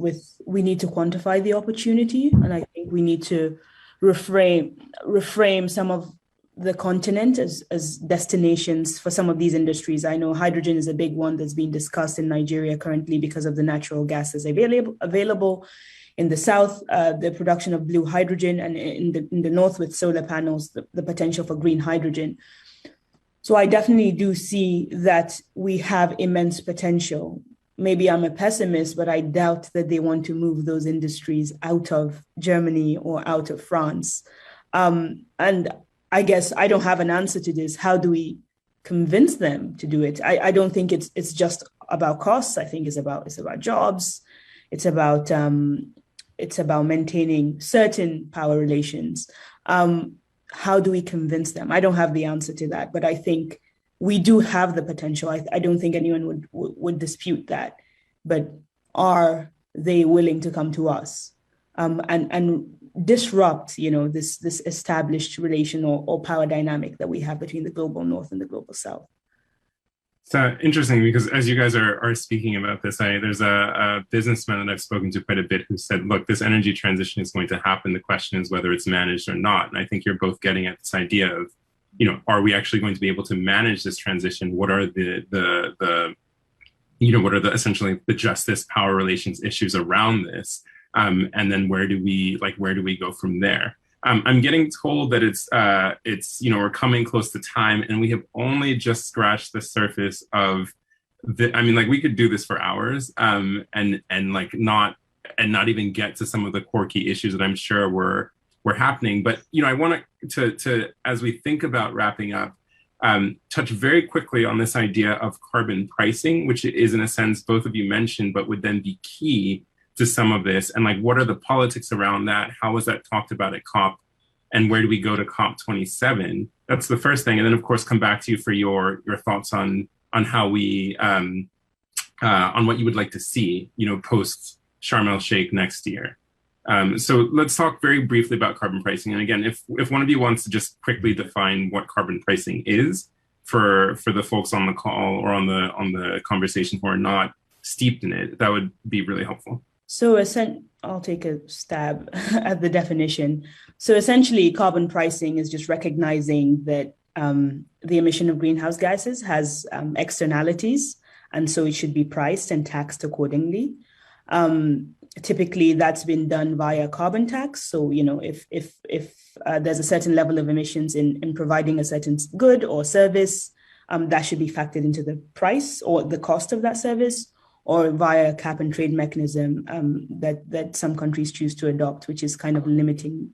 we need to quantify the opportunity, and I think we need to reframe some of the continent as destinations for some of these industries. I know hydrogen is a big one that's being discussed in Nigeria currently because of the natural gases available. In the south, the production of blue hydrogen, and in the north with solar panels, the potential for green hydrogen. So I definitely do see that we have immense potential. Maybe I'm a pessimist, but I doubt that they want to move those industries out of Germany or out of France. And I guess I don't have an answer to this. How do we convince them to do it? I don't think it's just about costs. I think it's about jobs. It's about maintaining certain power relations. How do we convince them? I don't have the answer to that, but I think we do have the potential. I don't think anyone would dispute that. But are they willing to come to us and disrupt, this established relation or power dynamic that we have between the global north and the global south? It's interesting because as you guys are speaking about this, there's a businessman that I've spoken to quite a bit who said, look, this energy transition is going to happen. The question is whether it's managed or not. And I think you're both getting at this idea of, are we actually going to be able to manage this transition? What are essentially the justice, power relations issues around this? And then where do we go from there? I'm getting told that it's we're coming close to time, and we have only just scratched the surface of we could do this for hours, and not even get to some of the core key issues that I'm sure were happening. But I want to as we think about wrapping up, touch very quickly on this idea of carbon pricing, which is in a sense both of you mentioned, but would then be key to some of this. And like, what are the politics around that? How was that talked about at COP? And where do we go to COP27? That's the first thing. And then, of course, come back to you for your thoughts on how we, on what you would like to see, post Sharm el-Sheikh next year. So let's talk very briefly about carbon pricing. And again, if one of you wants to just quickly define what carbon pricing is for the folks on the call or on the conversation who are not steeped in it, that would be really helpful. So I'll take a stab at the definition. So essentially, carbon pricing is just recognizing that the emission of greenhouse gases has externalities, and so it should be priced and taxed accordingly. Typically, that's been done via carbon tax. So, if there's a certain level of emissions in providing a certain good or service, that should be factored into the price or the cost of that service, or via a cap and trade mechanism that some countries choose to adopt, which is kind of limiting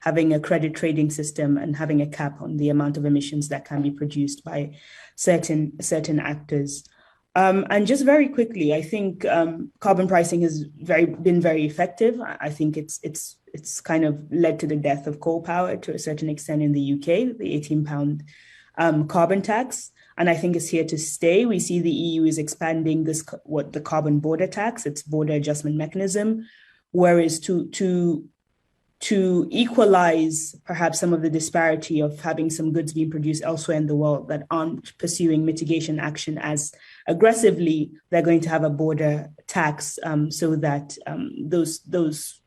having a credit trading system and having a cap on the amount of emissions that can be produced by certain actors. And just very quickly, I think carbon pricing has been very effective. I think it's kind of led to the death of coal power to a certain extent in the UK, the £18 carbon tax. And I think it's here to stay. We see the EU is expanding the carbon border tax, its border adjustment mechanism, whereas to equalize perhaps some of the disparity of having some goods being produced elsewhere in the world that aren't pursuing mitigation action as aggressively, they're going to have a border tax so that those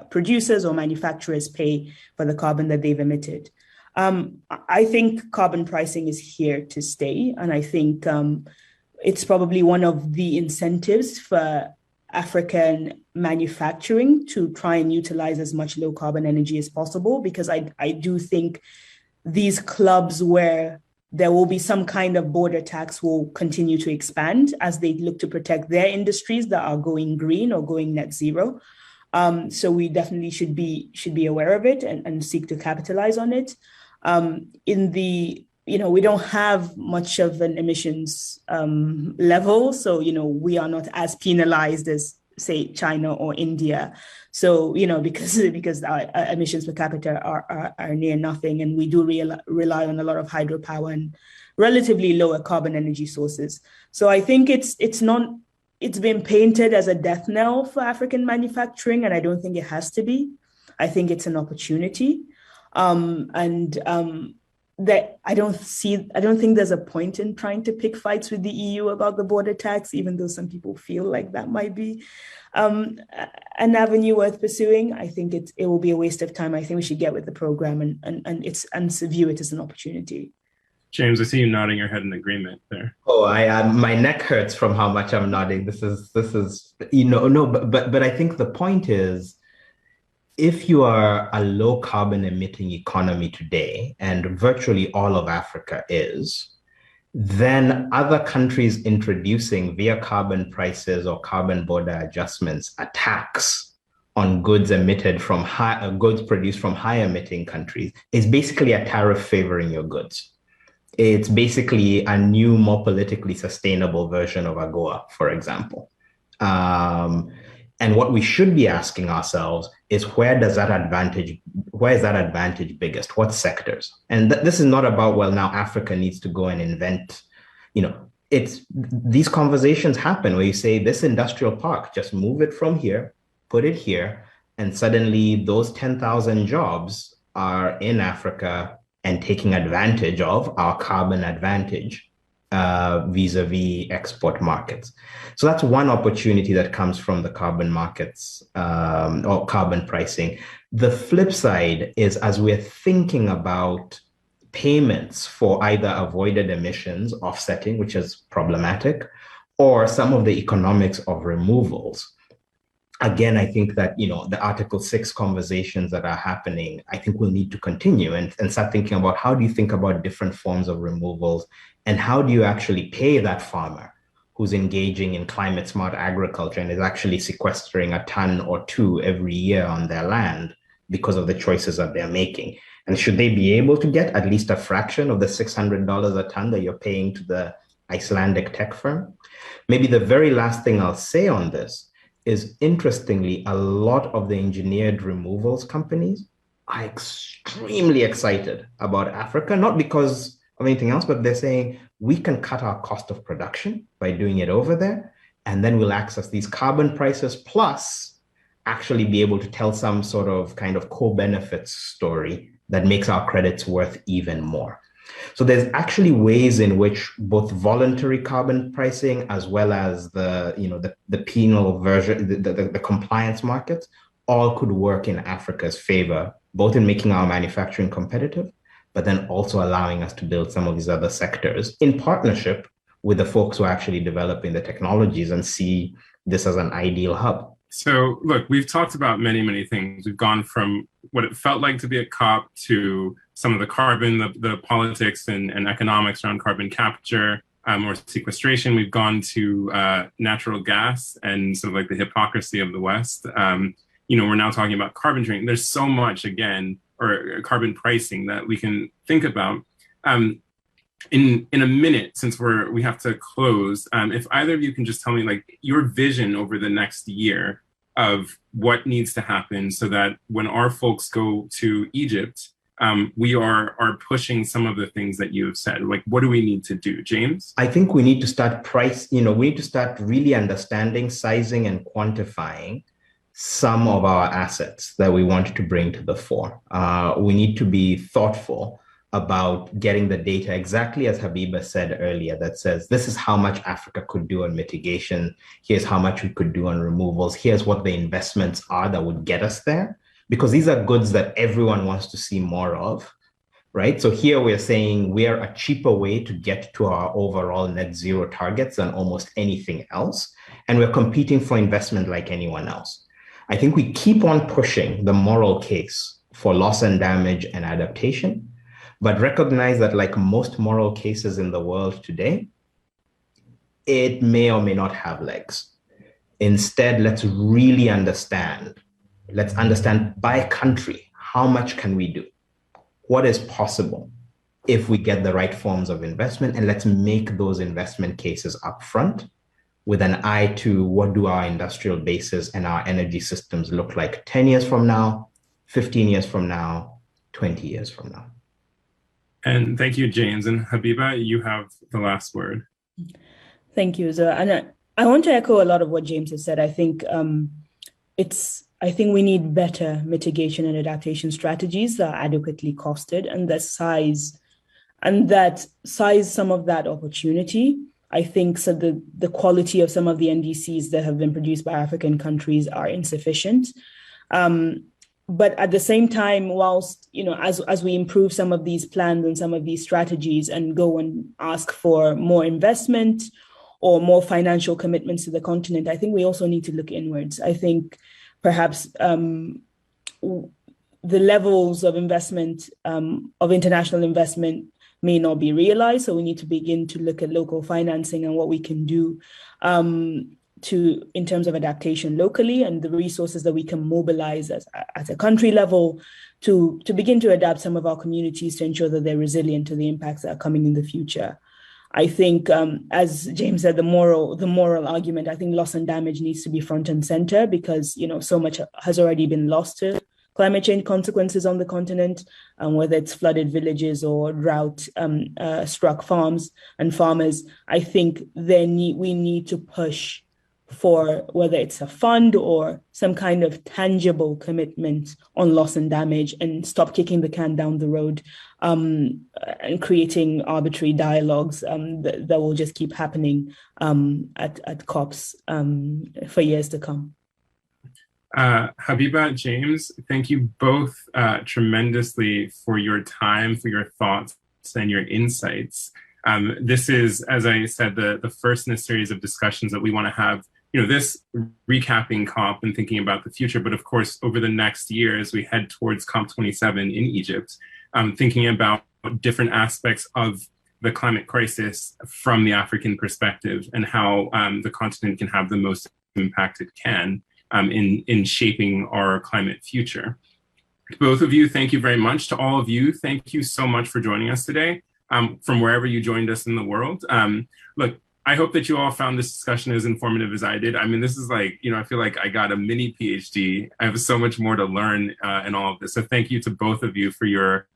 producers or manufacturers pay for the carbon that they've emitted. I think carbon pricing is here to stay. And I think it's probably one of the incentives for African manufacturing to try and utilize as much low carbon energy as possible, because I do think these clubs where there will be some kind of border tax will continue to expand as they look to protect their industries that are going green or going net zero. So we definitely should be aware of it and seek to capitalize on it. We don't have much of an emissions level. So, we are not as penalized as, say, China or India. So, because our emissions per capita are near nothing, and we do rely on a lot of hydropower and relatively lower carbon energy sources. So I think it's been painted as a death knell for African manufacturing, and I don't think it has to be. I think it's an opportunity. That I don't think there's a point in trying to pick fights with the EU about the border tax, even though some people feel like that might be an avenue worth pursuing. I think it will be a waste of time. I think we should get with the program and view it as an opportunity. James, I see you nodding your head in agreement there. Oh, my neck hurts from how much I'm nodding. This is no, but I think the point is, if you are a low carbon emitting economy today, and virtually all of Africa is, then other countries introducing via carbon prices or carbon border adjustments a tax on goods emitted from goods produced from high emitting countries is basically a tariff favoring your goods. It's basically a new, more politically sustainable version of AGOA, for example. And what we should be asking ourselves is, where is that advantage biggest? What sectors? And this is not about, well, now Africa needs to go and invent, these conversations happen where you say, this industrial park, just move it from here, put it here, and suddenly those 10,000 jobs are in Africa and taking advantage of our carbon advantage vis-a-vis export markets. So that's one opportunity that comes from the carbon markets or carbon pricing. The flip side is, as we're thinking about payments for either avoided emissions offsetting, which is problematic, or some of the economics of removals. Again, I think that, the Article 6 conversations that are happening, I think we'll need to continue and start thinking about, how do you think about different forms of removals, and how do you actually pay that farmer who's engaging in climate smart agriculture and is actually sequestering a ton or two every year on their land because of the choices that they're making? And should they be able to get at least a fraction of the $600 a ton that you're paying to the Icelandic tech firm? Maybe the very last thing I'll say on this is, interestingly, a lot of the engineered removals companies are extremely excited about Africa, not because of anything else, but they're saying we can cut our cost of production by doing it over there, and then we'll access these carbon prices, plus actually be able to tell some sort of kind of co-benefits story that makes our credits worth even more. So there's actually ways in which both voluntary carbon pricing as well as the penal version, the compliance markets, all could work in Africa's favor, both in making our manufacturing competitive, but then also allowing us to build some of these other sectors in partnership with the folks who are actually developing the technologies and see this as an ideal hub. So look, we've talked about many, many things. We've gone from what it felt like to be a COP to some of the carbon, the politics and economics around carbon capture or sequestration. We've gone to natural gas and sort of like the hypocrisy of the West. We're now talking about carbon trading. There's so much, again, or carbon pricing that we can think about. In a minute, since we have to close, if either of you can just tell me like your vision over the next year of what needs to happen so that when our folks go to Egypt, we are pushing some of the things that you have said. Like, what do we need to do, James? I think we need to start we need to start really understanding, sizing, and quantifying some of our assets that we want to bring to the fore. We need to be thoughtful about getting the data, exactly as Habiba said earlier, that says, this is how much Africa could do on mitigation. Here's how much we could do on removals. Here's what the investments are that would get us there. Because these are goods that everyone wants to see more of, right? So here we're saying we're a cheaper way to get to our overall net zero targets than almost anything else. And we're competing for investment like anyone else. I think we keep on pushing the moral case for loss and damage and adaptation, but recognize that, like most moral cases in the world today, it may or may not have legs. Instead, let's really understand. Let's understand by country, how much can we do? What is possible if we get the right forms of investment? And let's make those investment cases upfront with an eye to what do our industrial bases and our energy systems look like 10 years from now, 15 years from now, 20 years from now. And thank you, James. And Habiba, you have the last word. Thank you, Zoe. And I want to echo a lot of what James has said. I think I think we need better mitigation and adaptation strategies that are adequately costed and that size some of that opportunity. I think so the quality of some of the NDCs that have been produced by African countries are insufficient. But at the same time, whilst, as we improve some of these plans and some of these strategies and go and ask for more investment or more financial commitments to the continent, I think we also need to look inwards. I think perhaps the levels of investment, of international investment, may not be realized. So we need to begin to look at local financing and what we can do in terms of adaptation locally and the resources that we can mobilize at a country level to begin to adapt some of our communities to ensure that they're resilient to the impacts that are coming in the future. I think, as James said, the moral argument, I think loss and damage needs to be front and center because, so much has already been lost to climate change consequences on the continent, whether it's flooded villages or drought struck farms and farmers. I think we need to push for whether it's a fund or some kind of tangible commitment on loss and damage and stop kicking the can down the road and creating arbitrary dialogues that will just keep happening at COPs for years to come. Habiba, James, thank you both tremendously for your time, for your thoughts and your insights. This is, as I said, the first in a series of discussions that we want to have, this recapping COP and thinking about the future, but of course, over the next year, as we head towards COP27 in Egypt, thinking about different aspects of the climate crisis from the African perspective and how the continent can have the most impact it can in shaping our climate future. To both of you, thank you very much. To all of you, thank you so much for joining us today from wherever you joined us in the world. Look, I hope that you all found this discussion as informative as I did. I mean, this is like, I feel like I got a mini PhD. I have so much more to learn in all of this. So thank you to both of you for your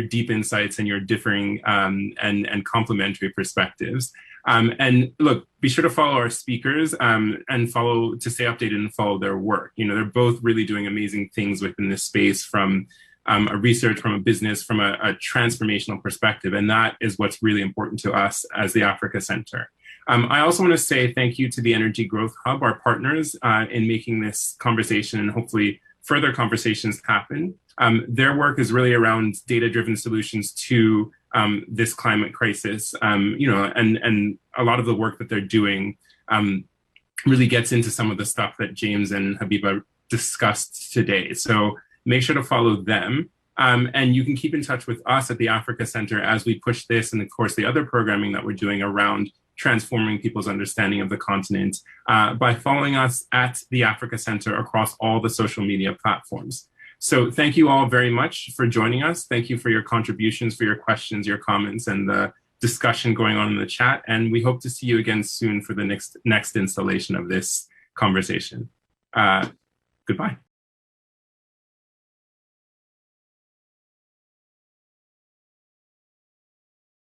deep insights and your differing and complementary perspectives. And look, be sure to follow our speakers and to stay updated and follow their work. They're both really doing amazing things within this space from a research, from a business, from a transformational perspective. And that is what's really important to us as the Africa Center. I also want to say thank you to the Energy Growth Hub, our partners in making this conversation and hopefully further conversations happen. Their work is really around data-driven solutions to this climate crisis, and a lot of the work that they're doing really gets into some of the stuff that James and Habiba discussed today. So make sure to follow them. And you can keep in touch with us at the Africa Center as we push this and, of course, the other programming that we're doing around transforming people's understanding of the continent by following us at the Africa Center across all the social media platforms. So thank you all very much for joining us. Thank you for your contributions, for your questions, your comments, and the discussion going on in the chat. And we hope to see you again soon for the next installation of this conversation. Goodbye.